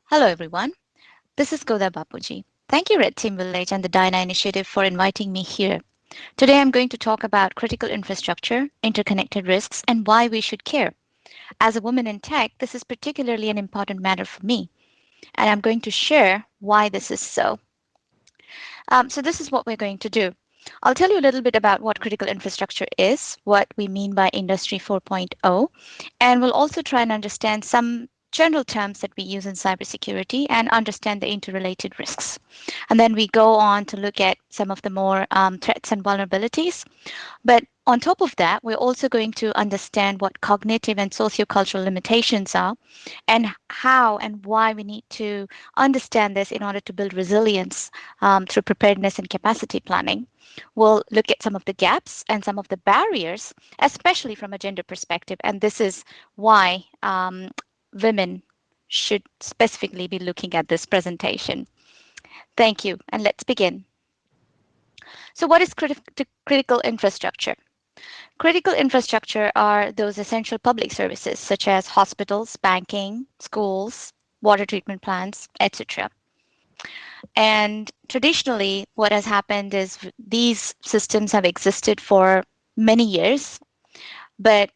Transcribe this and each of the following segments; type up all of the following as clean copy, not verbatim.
Hello, everyone. This is Godha Bapuji. Thank you, Red Team Village and the Dyna Initiative for inviting me here. Today, I'm going to talk about critical infrastructure, interconnected risks, and why we should care. As a woman in tech, this is particularly an important matter for me, and I'm going to share why this is so. So, this is what we're going to do. I'll tell you a little bit about what critical infrastructure is, what we mean by Industry 4.0, and we'll also try and understand some general terms that we use in cybersecurity and understand the interrelated risks. And then we go on to look at some of the more threats and vulnerabilities. But on top of that, we're also going to understand what cognitive and sociocultural limitations are and how and why we need to understand this in order to build resilience through preparedness and capacity planning. We'll look at some of the gaps and some of the barriers, especially from a gender perspective. And this is why women should specifically be looking at this presentation. Thank you, and let's begin. So what is critical infrastructure? Critical infrastructure are those essential public services such as hospitals, banking, schools, water treatment plants, etc. And traditionally, what has happened is these systems have existed for many years, but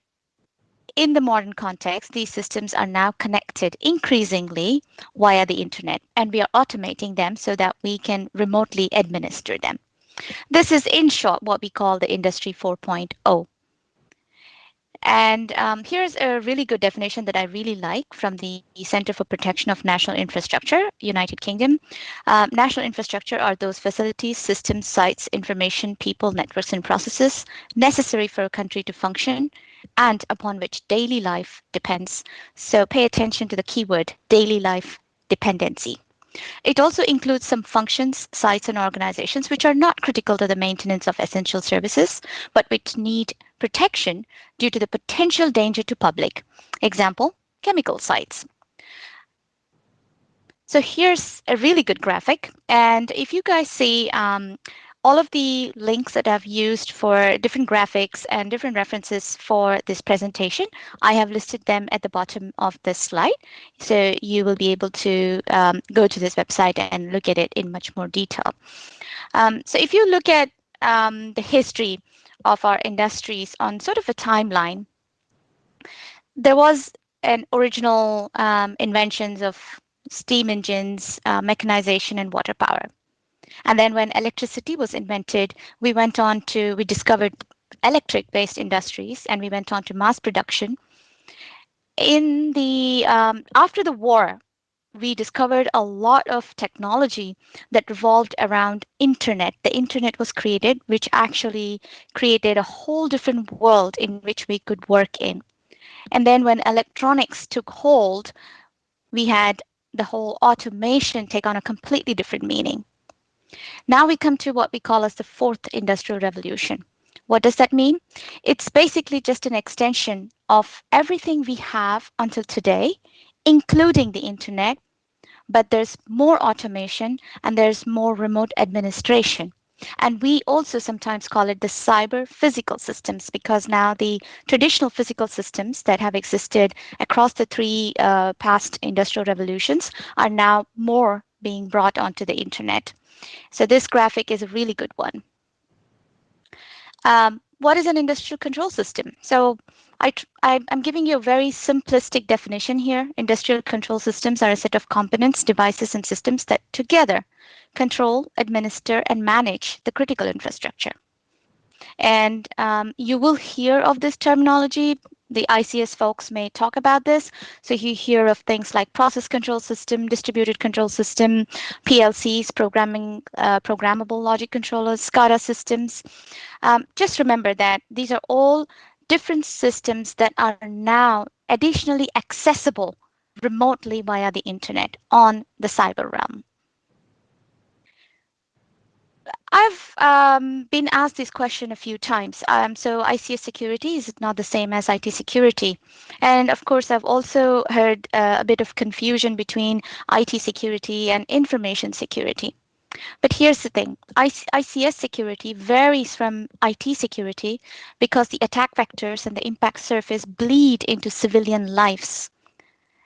in the modern context, these systems are now connected increasingly via the internet, and we are automating them so that we can remotely administer them. This is, in short, what we call the Industry 4.0. And here's a really good definition that I really like from the Center for Protection of National Infrastructure, United Kingdom. National infrastructure are those facilities, systems, sites, information, people, networks, and processes necessary for a country to function and upon which daily life depends. So pay attention to the keyword daily life dependency. It also includes some functions, sites, and organizations which are not critical to the maintenance of essential services, but which need protection due to the potential danger to public. Example, chemical sites. So here's a really good graphic. And if you guys see all of the links that I've used for different graphics and different references for this presentation, I have listed them at the bottom of this slide. So you will be able to go to this website and look at it in much more detail. So if you look at the history of our industries on sort of a timeline, there was an original inventions of steam engines, mechanization, and water power. And then when electricity was invented, we discovered electric-based industries, and we went on to mass production. In the after the war, we discovered a lot of technology that revolved around internet. The internet was created, which actually created a whole different world in which we could work in. And then when electronics took hold, we had the whole automation take on a completely different meaning. Now we come to what we call as the fourth industrial revolution. What does that mean? It's basically just an extension of everything we have until today, including the internet, but there's more automation and there's more remote administration. And we also sometimes call it the cyber physical systems because now the traditional physical systems that have existed across the three past industrial revolutions are now more being brought onto the internet. So this graphic is a really good one. What is an industrial control system? So I'm giving you a very simplistic definition here. Industrial control systems are a set of components, devices, and systems that together control, administer, and manage the critical infrastructure. And you will hear of this terminology. The ICS folks may talk about this. So you hear of things like process control system, distributed control system, PLCs, programmable logic controllers, SCADA systems. Just remember that these are all different systems that are now additionally accessible remotely via the internet on the cyber realm. I've been asked this question a few times. So ICS security, is it not the same as IT security? And of course, I've also heard a bit of confusion between IT security and information security. But here's the thing, ICS security varies from IT security because the attack vectors and the impact surface bleed into civilian lives.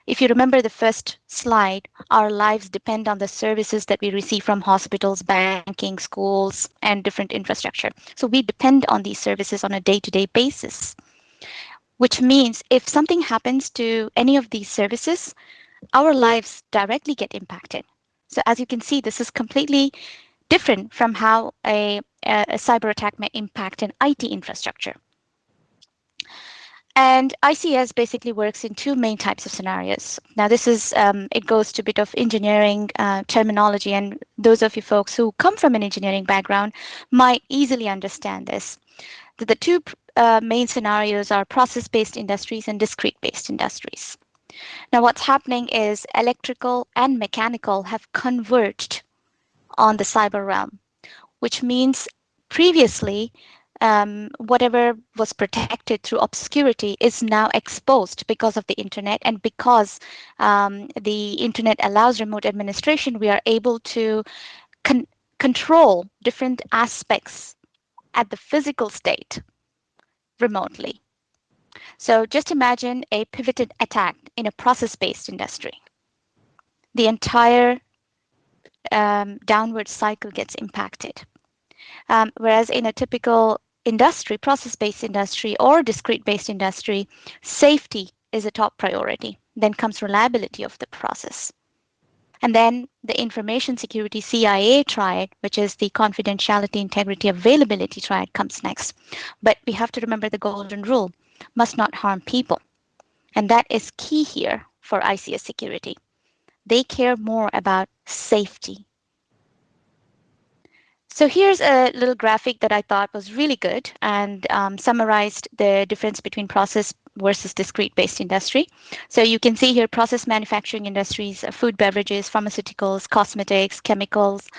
If you remember the first slide, our lives depend on the services that we receive from hospitals, banking, schools, and different infrastructure. So we depend on these services on a day-to-day basis, which means if something happens to any of these services, our lives directly get impacted. So as you can see, this is completely different from how a cyber attack may impact an IT infrastructure. And ICS basically works in two main types of scenarios. Now, this is, it goes to a bit of engineering terminology, and those of you folks who come from an engineering background might easily understand this. The two main scenarios are process-based industries and discrete-based industries. Now, what's happening is electrical and mechanical have converged on the cyber realm, which means previously whatever was protected through obscurity is now exposed because of the internet. And because the internet allows remote administration, we are able to control different aspects at the physical state remotely. So just imagine a pivoted attack in a process-based industry. The entire downward cycle gets impacted. Whereas in a typical industry, process-based industry or discrete-based industry, safety is a top priority. Then comes reliability of the process. And then the information security CIA triad, which is the confidentiality, integrity, availability triad, comes next. But we have to remember the golden rule, must not harm people. And that is key here for ICS security. They care more about safety. So here's a little graphic that I thought was really good and summarized the difference between process versus discrete-based industry. So you can see here process manufacturing industries, food, beverages, pharmaceuticals, cosmetics, chemicals.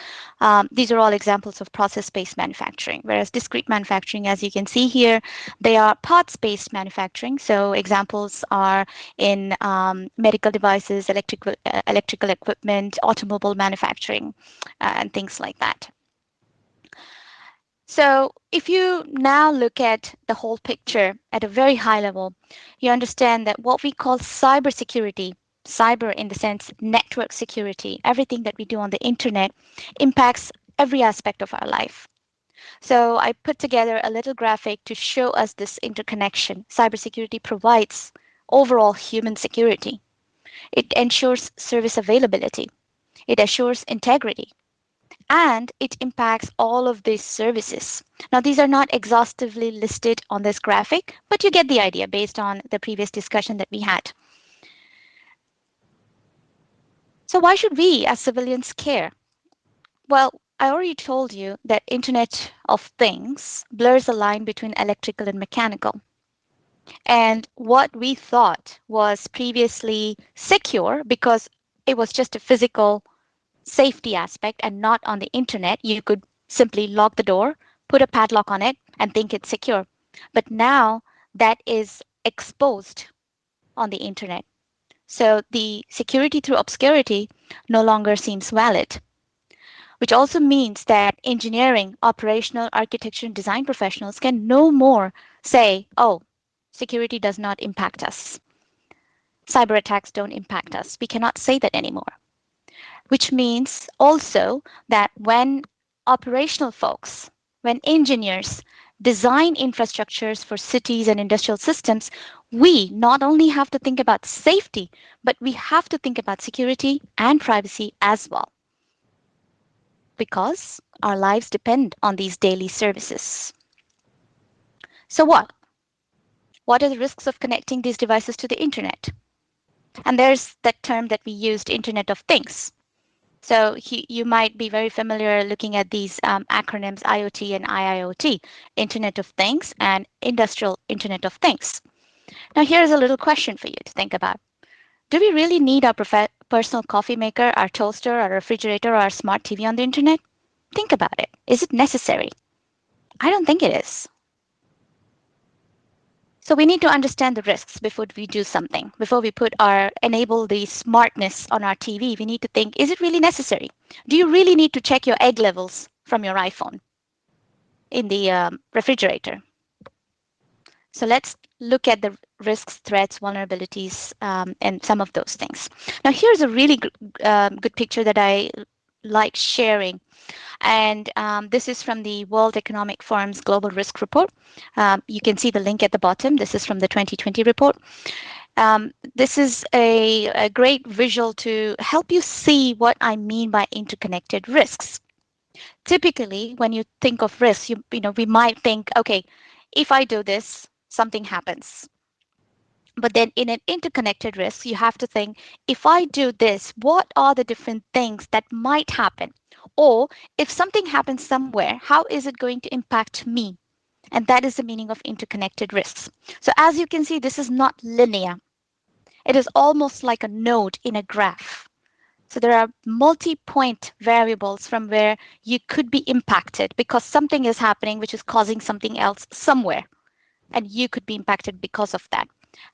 These are all examples of process-based manufacturing, whereas discrete manufacturing, as you can see here, they are parts-based manufacturing. So examples are in medical devices, electrical equipment, automobile manufacturing, and things like that. So if you now look at the whole picture at a very high level, you understand that what we call cybersecurity, cyber in the sense network security, everything that we do on the internet impacts every aspect of our life. So I put together a little graphic to show us this interconnection. Cybersecurity provides overall human security. It ensures service availability. It assures integrity, and it impacts all of these services. Now, these are not exhaustively listed on this graphic, but you get the idea based on the previous discussion that we had. So why should we as civilians care? Well, I already told you that Internet of Things blurs the line between electrical and mechanical. And what we thought was previously secure because it was just a physical safety aspect and not on the internet, you could simply lock the door, put a padlock on it, and think it's secure. But now that is exposed on the internet. So the security through obscurity no longer seems valid, which also means that engineering, operational, architecture, and design professionals can no more say, oh, security does not impact us. Cyber attacks don't impact us. We cannot say that anymore, which means also that when operational folks, when engineers design infrastructures for cities and industrial systems, we not only have to think about safety, but we have to think about security and privacy as well, because our lives depend on these daily services. So what? What are the risks of connecting these devices to the internet? And there's that term that we used, Internet of Things. So you might be very familiar looking at these acronyms IoT and IIoT, Internet of Things and Industrial Internet of Things. Now here's a little question for you to think about. Do we really need our personal coffee maker, our toaster, our refrigerator, or our smart TV on the internet? Think about it. Is it necessary? I don't think it is. So we need to understand the risks before we do something. Before we enable the smartness on our TV, we need to think, is it really necessary? Do you really need to check your egg levels from your iPhone in the refrigerator? So let's look at the risks, threats, vulnerabilities, and some of those things. Now, here's a really good picture that I like sharing. And this is from the World Economic Forum's Global Risk Report. You can see the link at the bottom. This is from the 2020 report. This is a great visual to help you see what I mean by interconnected risks. Typically, when you think of risks, we might think, okay, if I do this, something happens. But then in an interconnected risk, you have to think, if I do this, what are the different things that might happen? Or if something happens somewhere, how is it going to impact me? And that is the meaning of interconnected risks. So as you can see, this is not linear. It is almost like a node in a graph. So there are multi-point variables from where you could be impacted because something is happening which is causing something else somewhere, and you could be impacted because of that.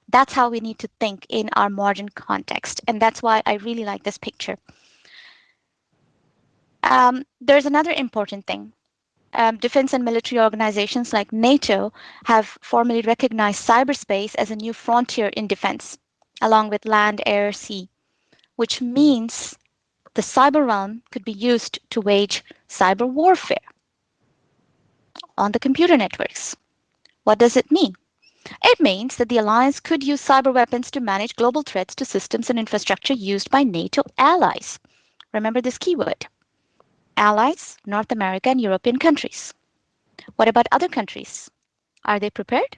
That's how we need to think in our modern context, and that's why I really like this picture. There's another important thing. Defense and military organizations like NATO have formally recognized cyberspace as a new frontier in defense, along with land, air, sea, which means the cyber realm could be used to wage cyber warfare on the computer networks. What does it mean? It means that the alliance could use cyber weapons to manage global threats to systems and infrastructure used by NATO allies. Remember this keyword: allies, North America, and European countries. What about other countries? Are they prepared?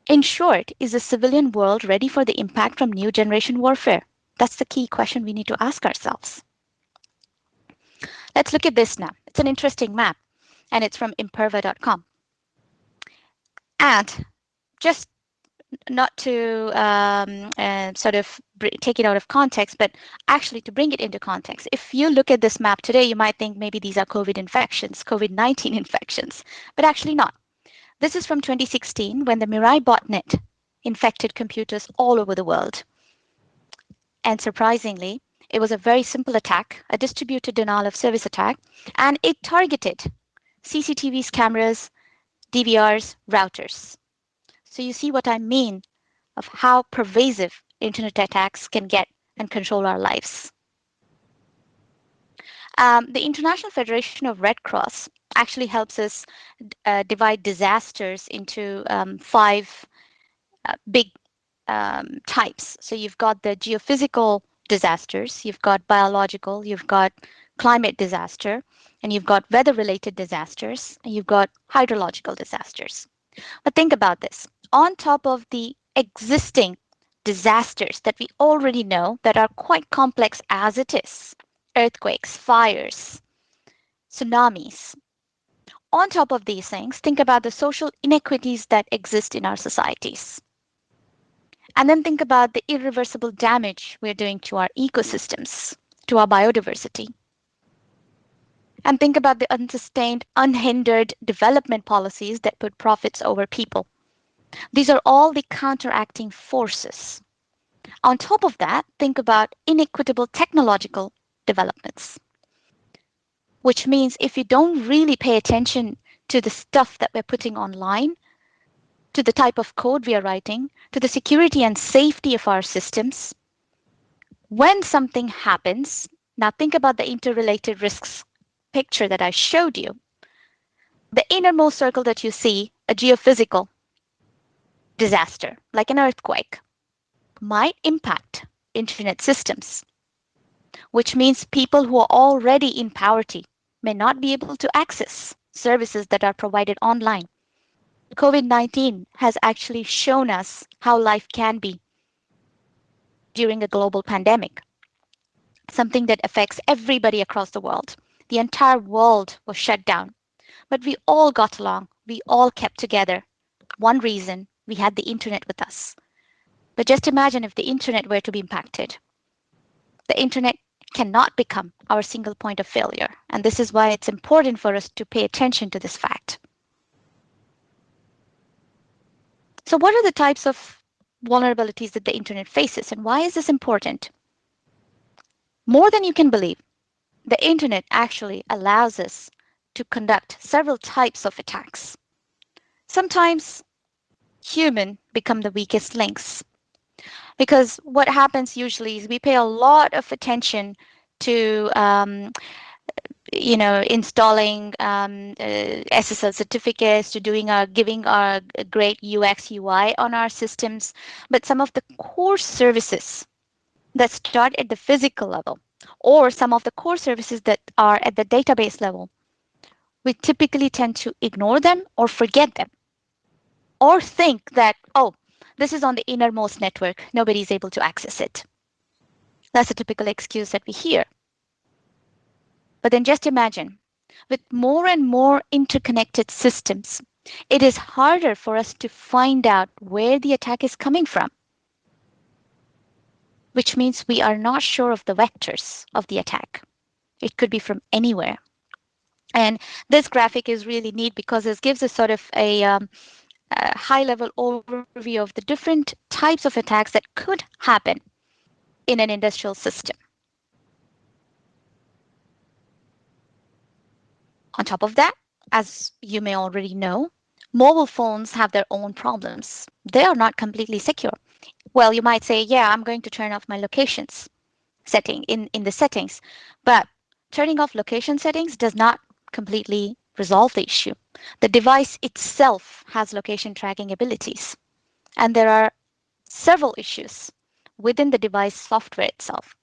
In short, is the civilian world ready for the impact from new generation warfare? That's the key question we need to ask ourselves. Let's look at this now. It's an interesting map, and it's from imperva.com. And just not to sort of take it out of context, but actually to bring it into context. If you look at this map today, you might think maybe these are COVID infections, COVID-19 infections, but actually not. This is from 2016 when the Mirai botnet infected computers all over the world. And surprisingly, it was a very simple attack, a distributed denial of service attack, and it targeted CCTVs, cameras, DVRs, routers. So you see what I mean of how pervasive internet attacks can get and control our lives. The International Federation of Red Cross actually helps us divide disasters into five big types. So you've got the geophysical disasters, you've got biological, you've got climate disaster, and you've got weather-related disasters, and you've got hydrological disasters. But think about this. On top of the existing disasters that we already know that are quite complex as it is, earthquakes, fires, tsunamis. On top of these things, think about the social inequities that exist in our societies. And then think about the irreversible damage we're doing to our ecosystems, to our biodiversity. And think about the unsustained, unhindered development policies that put profits over people. These are all the counteracting forces. On top of that, think about inequitable technological developments, which means if you don't really pay attention to the stuff that we're putting online, to the type of code we are writing, to the security and safety of our systems, when something happens, now think about the interrelated risks picture that I showed you. The innermost circle that you see, a geophysical disaster, like an earthquake, might impact internet systems, which means people who are already in poverty may not be able to access services that are provided online. COVID-19 has actually shown us how life can be during a global pandemic, something that affects everybody across the world. The entire world was shut down, but we all got along. We all kept together. One reason: we had the internet with us. But just imagine if the internet were to be impacted. The internet cannot become our single point of failure. And this is why it's important for us to pay attention to this fact. So what are the types of vulnerabilities that the internet faces, and why is this important? More than you can believe, the internet actually allows us to conduct several types of attacks. Sometimes human become the weakest links. Because what happens usually is we pay a lot of attention to installing SSL certificates, to doing our giving our great UX UI on our systems, but some of the core services that start at the physical level, or some of the core services that are at the database level, we typically tend to ignore them or forget them, or think that, oh, this is on the innermost network, nobody's able to access it. That's a typical excuse that we hear. But then just imagine, with more and more interconnected systems, it is harder for us to find out where the attack is coming from, which means we are not sure of the vectors of the attack. It could be from anywhere. And this graphic is really neat because it gives us sort of a high-level overview of the different types of attacks that could happen in an industrial system. On top of that, as you may already know, mobile phones have their own problems. They are not completely secure. Well, you might say, yeah, I'm going to turn off my locations setting in the settings, but turning off location settings does not completely resolve the issue. The device itself has location tracking abilities, and there are several issues within the device software itself.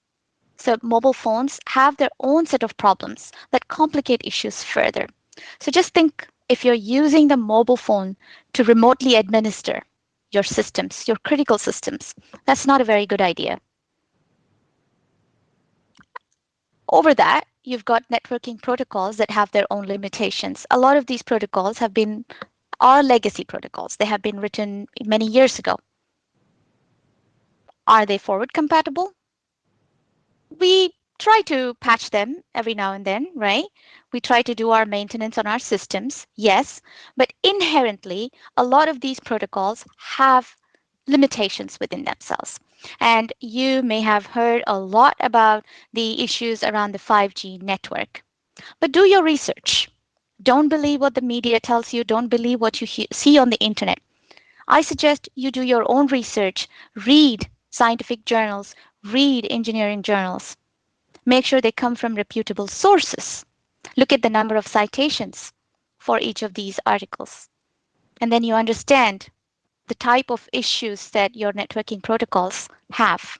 So mobile phones have their own set of problems that complicate issues further. So just think, if you're using the mobile phone to remotely administer your systems, your critical systems, that's not a very good idea. Over that, you've got networking protocols that have their own limitations. A lot of these protocols are legacy protocols. They have been written many years ago. Are they forward compatible? We try to patch them every now and then, right? We try to do our maintenance on our systems, yes, but inherently, a lot of these protocols have limitations within themselves. And you may have heard a lot about the issues around the 5G network, but do your research. Don't believe what the media tells you. Don't believe what you see on the internet. I suggest you do your own research, read scientific journals, read engineering journals. Make sure they come from reputable sources. Look at the number of citations for each of these articles. And then you understand the type of issues that your networking protocols have.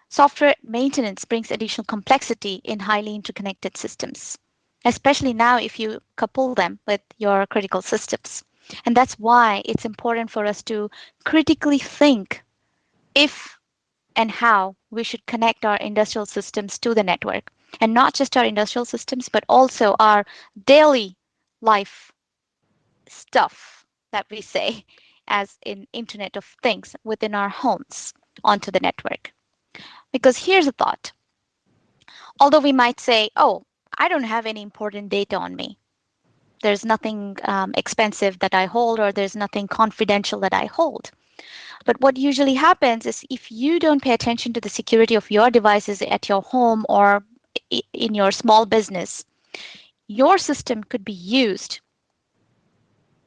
Software maintenance brings additional complexity in highly interconnected systems, especially now if you couple them with your critical systems. And that's why it's important for us to critically think if and how we should connect our industrial systems to the network. And not just our industrial systems, but also our daily life stuff that we say, as in Internet of Things within our homes, onto the network. Because here's a thought. Although we might say, oh, I don't have any important data on me. There's nothing expensive that I hold, or there's nothing confidential that I hold. But what usually happens is, if you don't pay attention to the security of your devices at your home or in your small business, your system could be used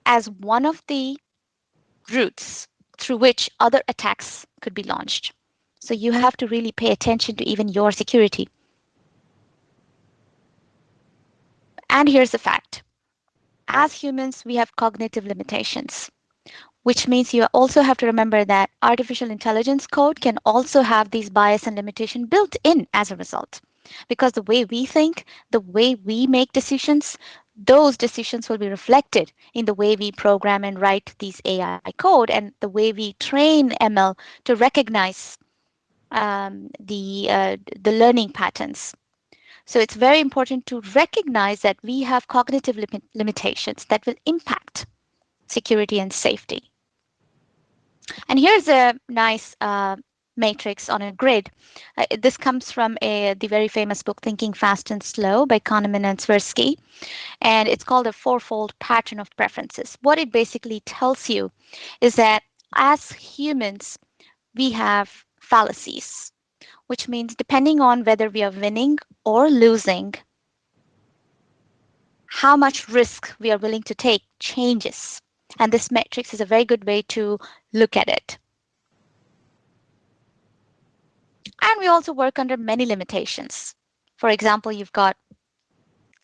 as one of the routes through which other attacks could be launched. So you have to really pay attention to even your security. And here's the fact. As humans, we have cognitive limitations, which means you also have to remember that artificial intelligence code can also have these bias and limitation built in as a result. Because the way we think, the way we make decisions, those decisions will be reflected in the way we program and write these AI code, and the way we train ML to recognize the learning patterns. So it's very important to recognize that we have cognitive limitations that will impact security and safety. And here's a nice matrix on a grid. This comes from the very famous book, Thinking Fast and Slow by Kahneman and Tversky. And it's called a fourfold pattern of preferences. What it basically tells you is that as humans, we have fallacies, which means depending on whether we are winning or losing, how much risk we are willing to take changes. And this matrix is a very good way to look at it. And we also work under many limitations. For example, you've got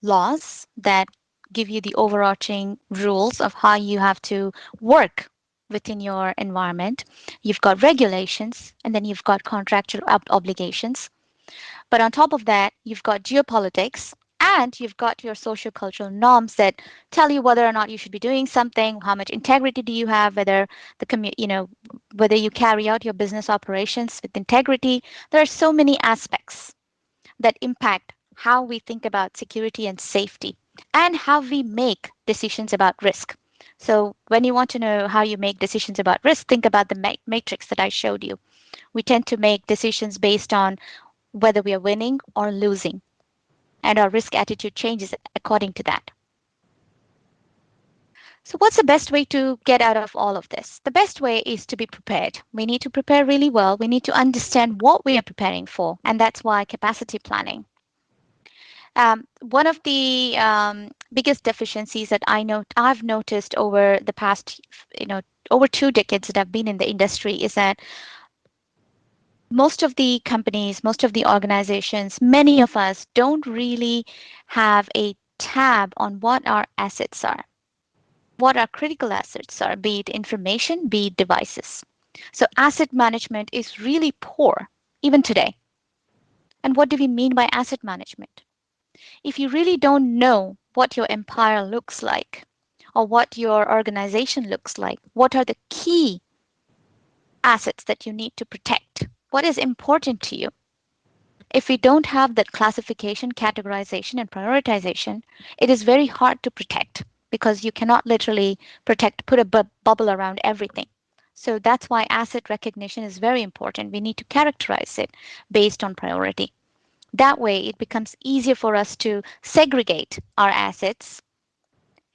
laws that give you the overarching rules of how you have to work within your environment. You've got regulations, and then you've got contractual obligations. But on top of that, you've got geopolitics, and you've got your social cultural norms that tell you whether or not you should be doing something, how much integrity do you have, whether whether you carry out your business operations with integrity. There are so many aspects that impact how we think about security and safety and how we make decisions about risk. So, when you want to know how you make decisions about risk, think about the matrix that I showed you. We tend to make decisions based on whether we are winning or losing, and our risk attitude changes according to that. So, what's the best way to get out of all of this? The best way is to be prepared. We need to prepare really well. We need to understand what we are preparing for, and that's why capacity planning. One of the biggest deficiencies that I've noticed over the past, over 2 decades that I've been in the industry is that most of the companies, most of the organizations, many of us don't really have a tab on what our assets are, what our critical assets are, be it information, be it devices. So asset management is really poor even today. And what do we mean by asset management? If you really don't know what your empire looks like or what your organization looks like, what are the key assets that you need to protect? What is important to you? If we don't have that classification, categorization, and prioritization, it is very hard to protect because you cannot literally protect, put a bubble around everything. So that's why asset recognition is very important. We need to characterize it based on priority. That way, it becomes easier for us to segregate our assets,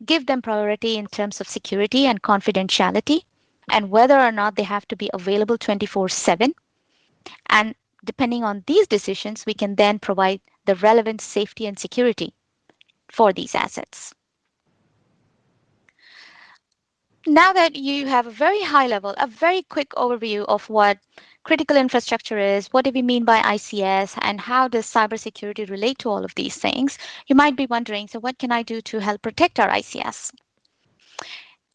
give them priority in terms of security and confidentiality, and whether or not they have to be available 24/7. And depending on these decisions, we can then provide the relevant safety and security for these assets. Now that you have a very high level, a very quick overview of what critical infrastructure is, what do we mean by ICS, and how does cybersecurity relate to all of these things, you might be wondering, so what can I do to help protect our ICS?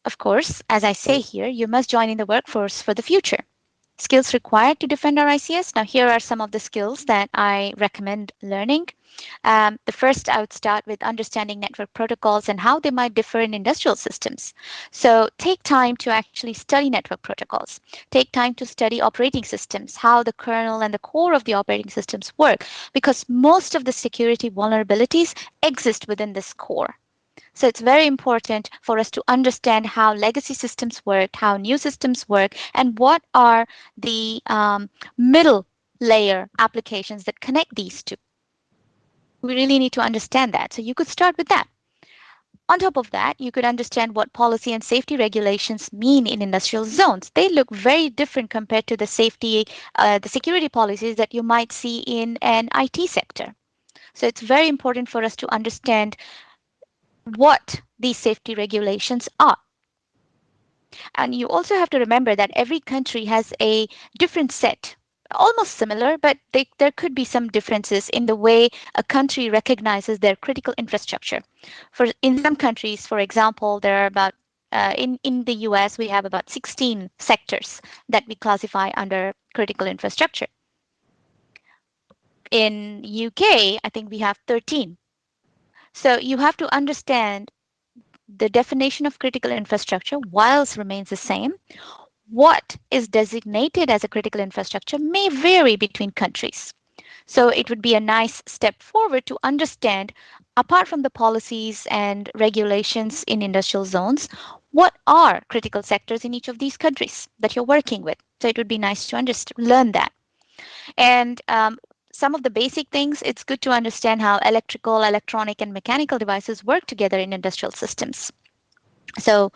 Of course, as I say here, you must join in the workforce for the future. Skills required to defend our ICS. Now, here are some of the skills that I recommend learning. The first, I would start with understanding network protocols and how they might differ in industrial systems. So take time to actually study network protocols. Take time to study operating systems, how the kernel and the core of the operating systems work, because most of the security vulnerabilities exist within this core. So it's very important for us to understand how legacy systems work, how new systems work, and what are the middle layer applications that connect these two. We really need to understand that. So you could start with that. On top of that, you could understand what policy and safety regulations mean in industrial zones. They look very different compared to the security policies that you might see in an IT sector. So it's very important for us to understand what these safety regulations are. And you also have to remember that every country has a different set, almost similar, but there could be some differences in the way a country recognizes their critical infrastructure. In some countries, for example, there are about in the US, we have about 16 sectors that we classify under critical infrastructure. In UK, I think we have 13. So you have to understand the definition of critical infrastructure, whilst remains the same, what is designated as a critical infrastructure may vary between countries. So it would be a nice step forward to understand, apart from the policies and regulations in industrial zones, what are critical sectors in each of these countries that you're working with. So it would be nice to learn that. And some of the basic things, it's good to understand how electrical, electronic, and mechanical devices work together in industrial systems. So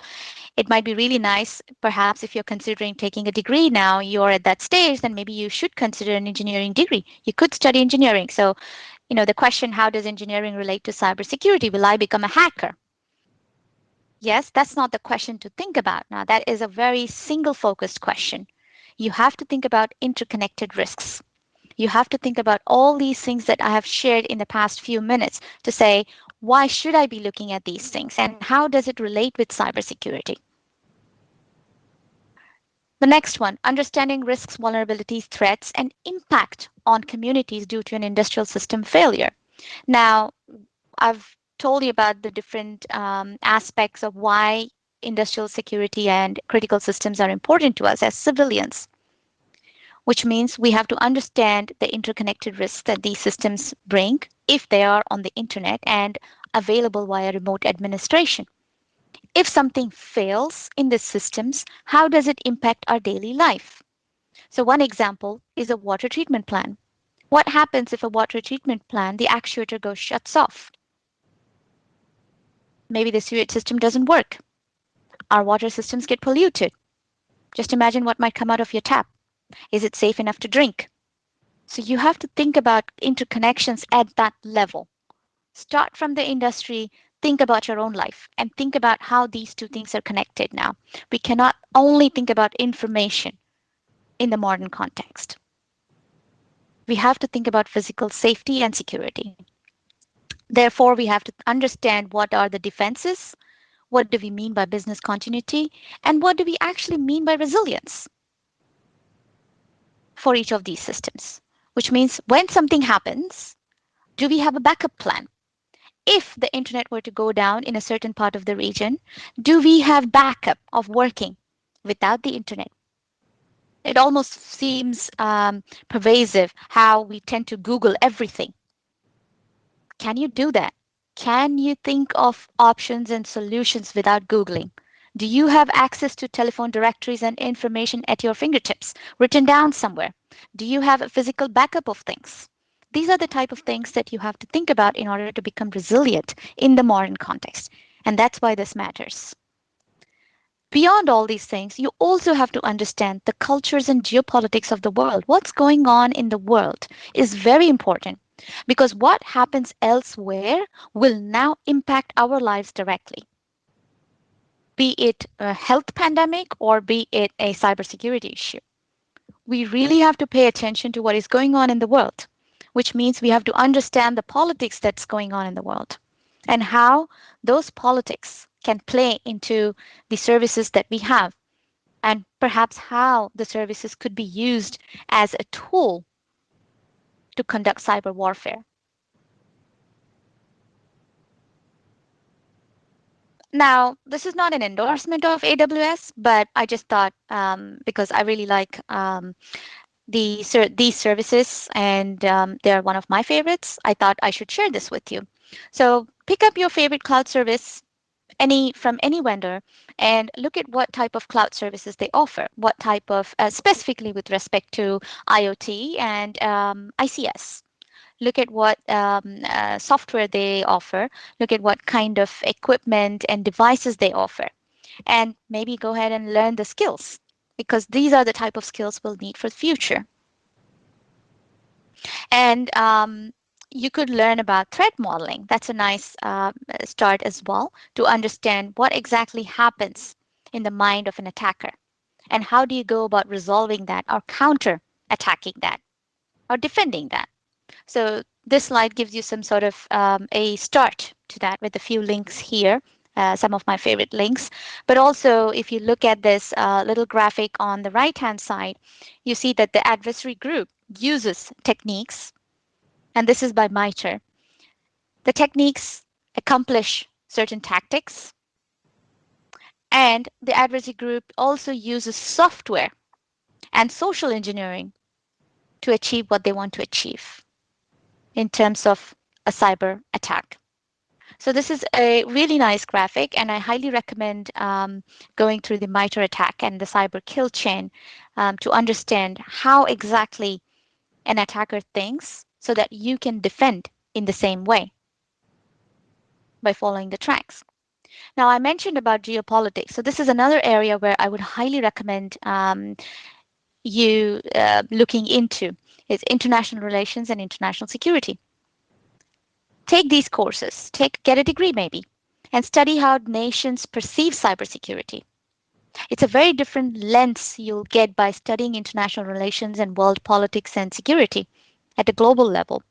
it might be really nice, perhaps if you're considering taking a degree now, you're at that stage, then maybe you should consider an engineering degree. You could study engineering. So, the question, how does engineering relate to cybersecurity? Will I become a hacker? Yes, that's not the question to think about. Now, that is a very single focused question. You have to think about interconnected risks. You have to think about all these things that I have shared in the past few minutes to say, why should I be looking at these things and how does it relate with cybersecurity? The next one, understanding risks, vulnerabilities, threats, and impact on communities due to an industrial system failure. Now, I've told you about the different aspects of why industrial security and critical systems are important to us as civilians, which means we have to understand the interconnected risks that these systems bring if they are on the internet and available via remote administration. If something fails in these systems, how does it impact our daily life? So, one example is a water treatment plant. What happens if a water treatment plant, the actuator goes shuts off? Maybe the sewage system doesn't work. Our water systems get polluted. Just imagine what might come out of your tap. Is it safe enough to drink? So you have to think about interconnections at that level. Start from the industry, think about your own life, and think about how these two things are connected now. We cannot only think about information in the modern context. We have to think about physical safety and security. Therefore, we have to understand what are the defenses, what do we mean by business continuity, and what do we actually mean by resilience for each of these systems. Which means when something happens, do we have a backup plan? If the internet were to go down in a certain part of the region, do we have backup of working without the internet? It almost seems pervasive how we tend to Google everything. Can you do that? Can you think of options and solutions without Googling? Do you have access to telephone directories and information at your fingertips, written down somewhere? Do you have a physical backup of things? These are the type of things that you have to think about in order to become resilient in the modern context. And that's why this matters. Beyond all these things, you also have to understand the cultures and geopolitics of the world. What's going on in the world is very important because what happens elsewhere will now impact our lives directly, be it a health pandemic or be it a cybersecurity issue. We really have to pay attention to what is going on in the world, which means we have to understand the politics that's going on in the world and how those politics can play into the services that we have and perhaps how the services could be used as a tool to conduct cyber warfare. Now, this is not an endorsement of AWS, but I just thought because I really like these services and they're one of my favorites, I thought I should share this with you. So pick up your favorite cloud service any from any vendor and look at what type of cloud services they offer, what type of specifically with respect to IoT and ICS. Look at what software they offer, look at what kind of equipment and devices they offer, and maybe go ahead and learn the skills because these are the type of skills we'll need for the future. And you could learn about threat modeling. That's a nice start as well to understand what exactly happens in the mind of an attacker and how do you go about resolving that or counter attacking that or defending that. So this slide gives you some sort of a start to that with a few links here. Some of my favorite links. But also, if you look at this little graphic on the right-hand side, you see that the adversary group uses techniques, and this is by MITRE. The techniques accomplish certain tactics, and the adversary group also uses software and social engineering to achieve what they want to achieve in terms of a cyber attack. So this is a really nice graphic, and I highly recommend going through the MITRE attack and the cyber kill chain to understand how exactly an attacker thinks so that you can defend in the same way by following the tracks. Now, I mentioned about geopolitics. So this is another area where I would highly recommend you looking into. It's international relations and international security. Take these courses, get a degree maybe, and study how nations perceive cybersecurity. It's a very different lens you'll get by studying international relations and world politics and security at a global level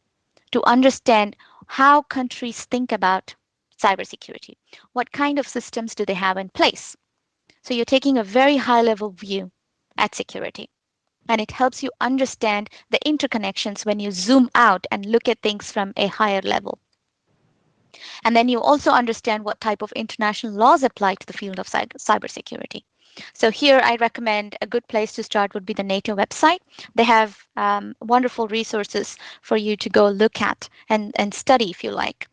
to understand how countries think about cybersecurity. What kind of systems do they have in place? So you're taking a very high level view at security. And it helps you understand the interconnections when you zoom out and look at things from a higher level. And then you also understand what type of international laws apply to the field of cybersecurity. So here I recommend a good place to start would be the NATO website. They have wonderful resources for you to go look at and study if you like.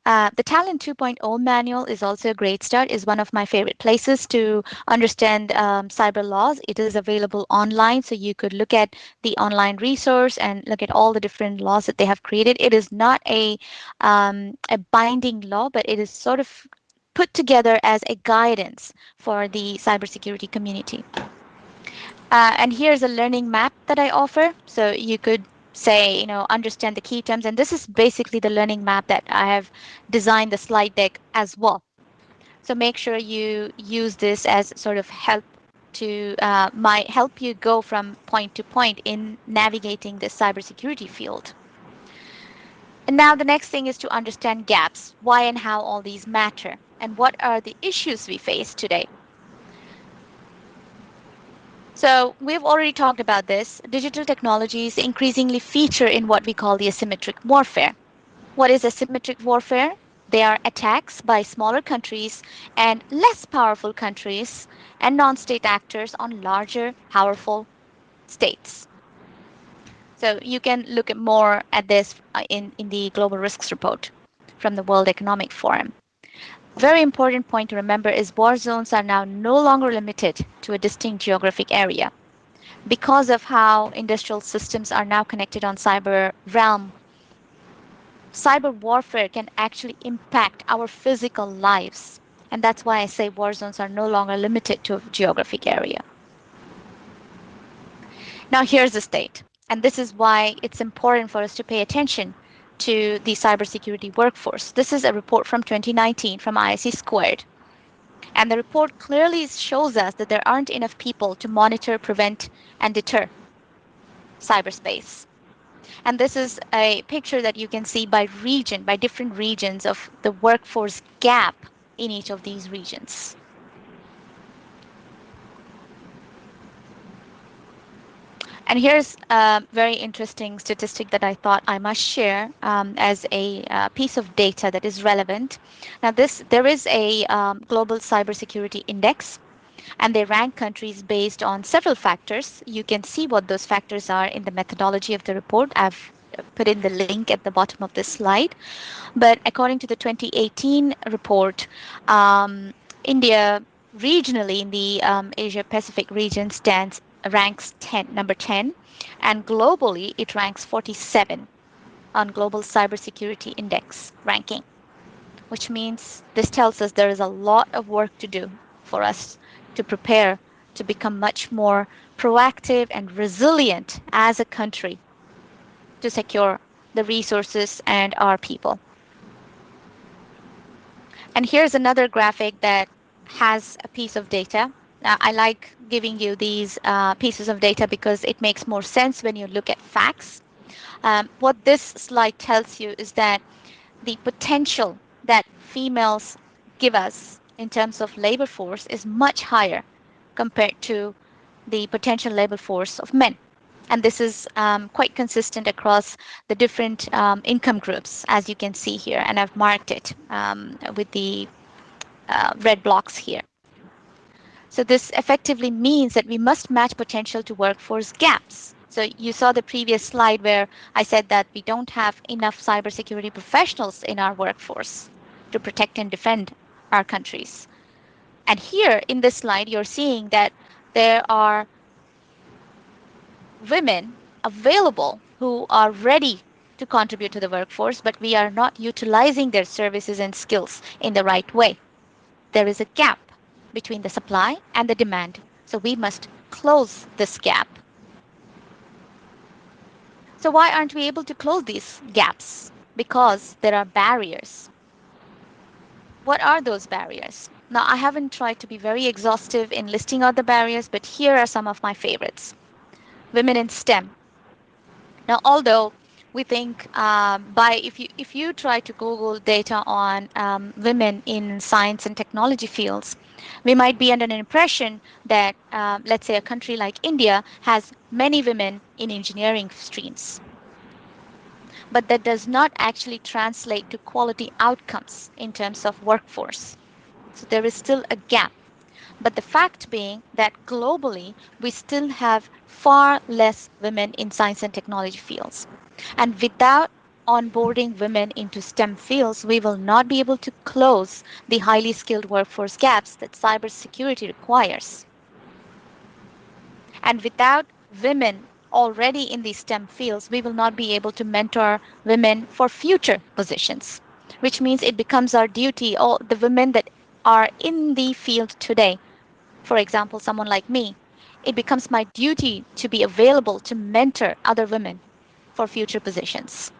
The Talent 2.0 manual is also a great start, is one of my favorite places to understand cyber laws. It is available online, so you could look at the online resource and look at all the different laws that they have created. It is not a binding law, but it is sort of put together as a guidance for the cybersecurity community. And here's a learning map that I offer. So you could say, understand the key terms. And this is basically the learning map that I have designed the slide deck as well. So make sure you use this as sort of help to might help you go from point to point in navigating the cybersecurity field. And now the next thing is to understand gaps, why and how all these matter, and what are the issues we face today. So we've already talked about this. Digital technologies increasingly feature in what we call the asymmetric warfare. What is asymmetric warfare? They are attacks by smaller countries and less powerful countries and non-state actors on larger, powerful states. So you can look at more at this in the Global Risks Report from the World Economic Forum. Very important point to remember is war zones are now no longer limited to a distinct geographic area. Because of how industrial systems are now connected on cyber realm, cyber warfare can actually impact our physical lives. And that's why I say war zones are no longer limited to a geographic area. Now, here's the state. And this is why it's important for us to pay attention to the cybersecurity workforce. This is a report from 2019 from ISC Squared. And the report clearly shows us that there aren't enough people to monitor, prevent, and deter cyberspace. And this is a picture that you can see by region, by different regions of the workforce gap in each of these regions. And here's a very interesting statistic that I thought I must share as a piece of data that is relevant. Now, there is a global cybersecurity index, and they rank countries based on several factors. You can see what those factors are in the methodology of the report. I've put in the link at the bottom of this slide. But according to the 2018 report, India regionally in the Asia Pacific region ranks number 10, and globally it ranks 47 on Global Cybersecurity Index ranking, which means this tells us there is a lot of work to do for us to prepare to become much more proactive and resilient as a country to secure the resources and our people. And here's another graphic that has a piece of data. Now, I like giving you these pieces of data because it makes more sense when you look at facts. What this slide tells you is that the potential that females give us in terms of labor force is much higher compared to the potential labor force of men. And this is quite consistent across the different income groups, as you can see here. And I've marked it with the red blocks here. So this effectively means that we must match potential to workforce gaps. So you saw the previous slide where I said that we don't have enough cybersecurity professionals in our workforce to protect and defend our countries. And here in this slide, you're seeing that there are women available who are ready to contribute to the workforce, but we are not utilizing their services and skills in the right way. There is a gap between the supply and the demand. So we must close this gap. So why aren't we able to close these gaps? Because there are barriers. What are those barriers? Now, I haven't tried to be very exhaustive in listing out the barriers, but here are some of my favorites. Women in STEM. Now, although we think by if you try to Google data on women in science and technology fields, we might be under an impression that let's say a country like India has many women in engineering streams, but that does not actually translate to quality outcomes in terms of workforce. So there is still a gap. But the fact being that globally, we still have far less women in science and technology fields. And without onboarding women into STEM fields, we will not be able to close the highly skilled workforce gaps that cybersecurity requires. And without women already in these STEM fields, we will not be able to mentor women for future positions, which means it becomes our duty, all the women that are in the field today, for example, someone like me, it becomes my duty to be available to mentor other women for future positions.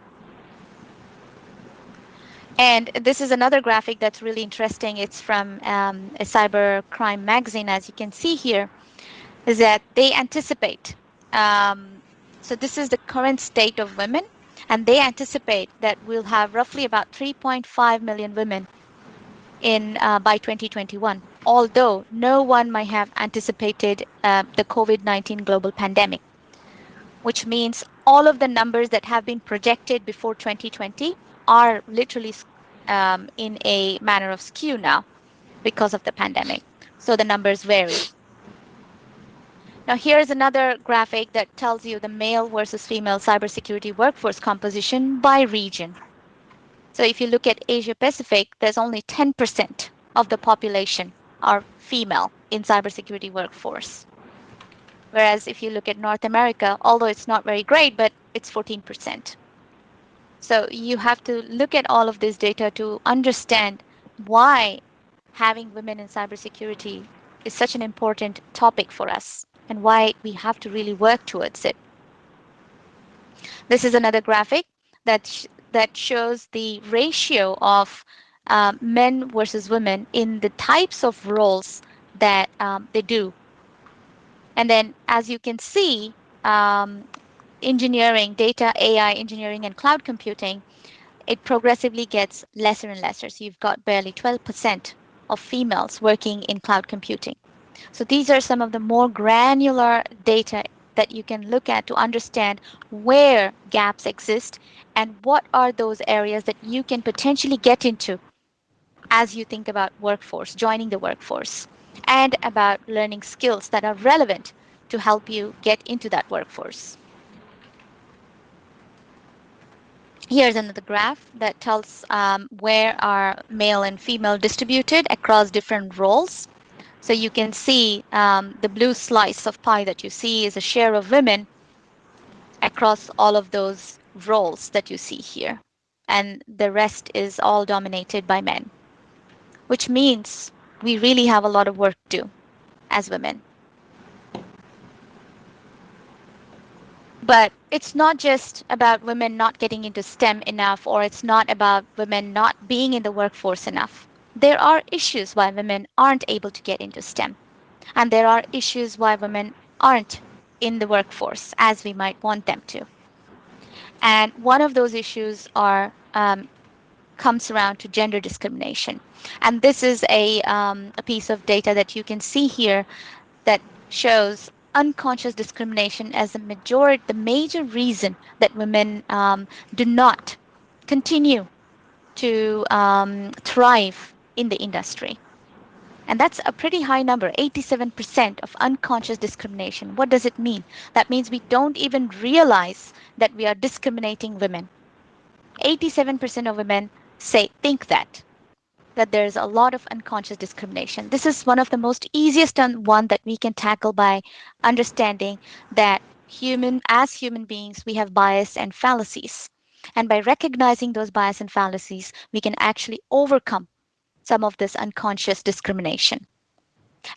And this is another graphic that's really interesting. It's from a cyber crime magazine, as you can see here, is that they anticipate. Um, so this is the current state of women, and they anticipate that we'll have roughly about 3.5 million women in by 2021, although no one might have anticipated the COVID-19 global pandemic, which means all of the numbers that have been projected before 2020 are literally in a manner of skew now because of the pandemic. So the numbers vary. Now, here's another graphic that tells you the male versus female cybersecurity workforce composition by region. So if you look at Asia Pacific, there's only 10% of the population are female in cybersecurity workforce. Whereas if you look at North America, although it's not very great, but it's 14%. So you have to look at all of this data to understand why having women in cybersecurity is such an important topic for us and why we have to really work towards it. This is another graphic that shows the ratio of men versus women in the types of roles that they do. And then, as you can see, um, engineering, data, AI, engineering, and cloud computing, it progressively gets lesser and lesser. So you've got barely 12% of females working in cloud computing. So these are some of the more granular data that you can look at to understand where gaps exist and what are those areas that you can potentially get into as you think about workforce, joining the workforce, and about learning skills that are relevant to help you get into that workforce. Here's another graph that tells where are male and female distributed across different roles. So you can see the blue slice of pie that you see is a share of women across all of those roles that you see here. And the rest is all dominated by men, which means we really have a lot of work to do as women. But it's not just about women not getting into STEM enough, or it's not about women not being in the workforce enough. There are issues why women aren't able to get into STEM. And there are issues why women aren't in the workforce as we might want them to. And one of those issues comes around to gender discrimination. And this is a piece of data that you can see here that shows unconscious discrimination as the major reason that women do not continue to thrive in the industry. And that's a pretty high number, 87% of unconscious discrimination. What does it mean? That means we don't even realize that we are discriminating women. 87% of women think that there's a lot of unconscious discrimination. This is one of the most easiest one that we can tackle by understanding that as human beings, we have bias and fallacies. And by recognizing those bias and fallacies, we can actually overcome some of this unconscious discrimination.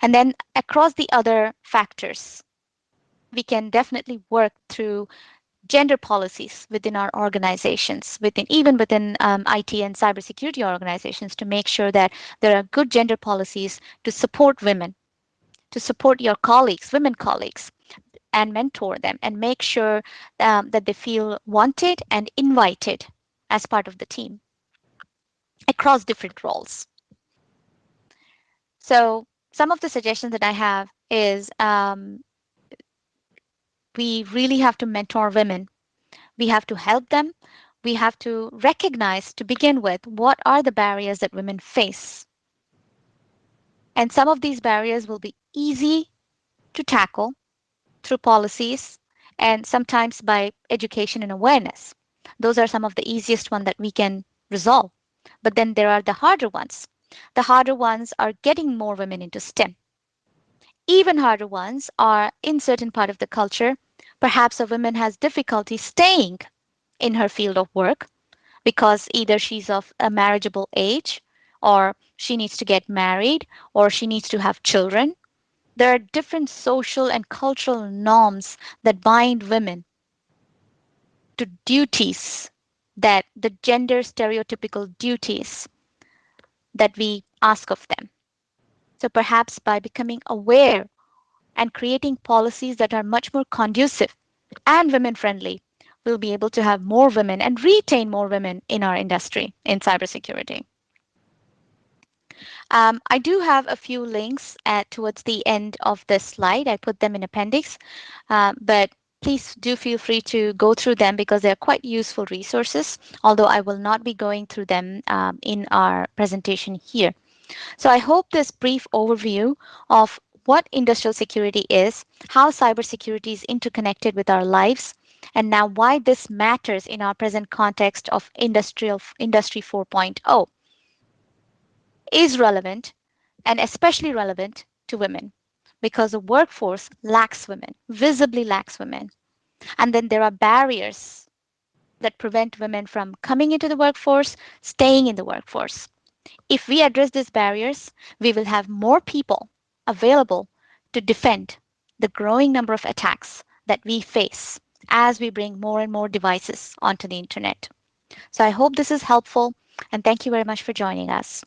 And then across the other factors, we can definitely work through gender policies within our organizations, even within IT and cybersecurity organizations, to make sure that there are good gender policies to support women, to support your colleagues, women colleagues, and mentor them and make sure that they feel wanted and invited as part of the team across different roles. So, some of the suggestions that I have is we really have to mentor women. We have to help them. We have to recognize, to begin with, what are the barriers that women face. And some of these barriers will be easy to tackle through policies and sometimes by education and awareness. Those are some of the easiest ones that we can resolve. But then there are the harder ones. The harder ones are getting more women into STEM. Even harder ones are in certain part of the culture. Perhaps a woman has difficulty staying in her field of work because either she's of a marriageable age or she needs to get married or she needs to have children. There are different social and cultural norms that bind women to duties, that the gender stereotypical duties that we ask of them. So perhaps by becoming aware and creating policies that are much more conducive and women friendly, we'll be able to have more women and retain more women in our industry in cybersecurity. I do have a few links towards the end of this slide. I put them in appendix, but please do feel free to go through them because they're quite useful resources, although I will not be going through them in our presentation here. So I hope this brief overview of what industrial security is, how cybersecurity is interconnected with our lives, and now why this matters in our present context of Industry 4.0 is relevant and especially relevant to women because the workforce lacks women, visibly lacks women. And then there are barriers that prevent women from coming into the workforce, staying in the workforce. If we address these barriers, we will have more people available to defend the growing number of attacks that we face as we bring more and more devices onto the internet. So I hope this is helpful and thank you very much for joining us.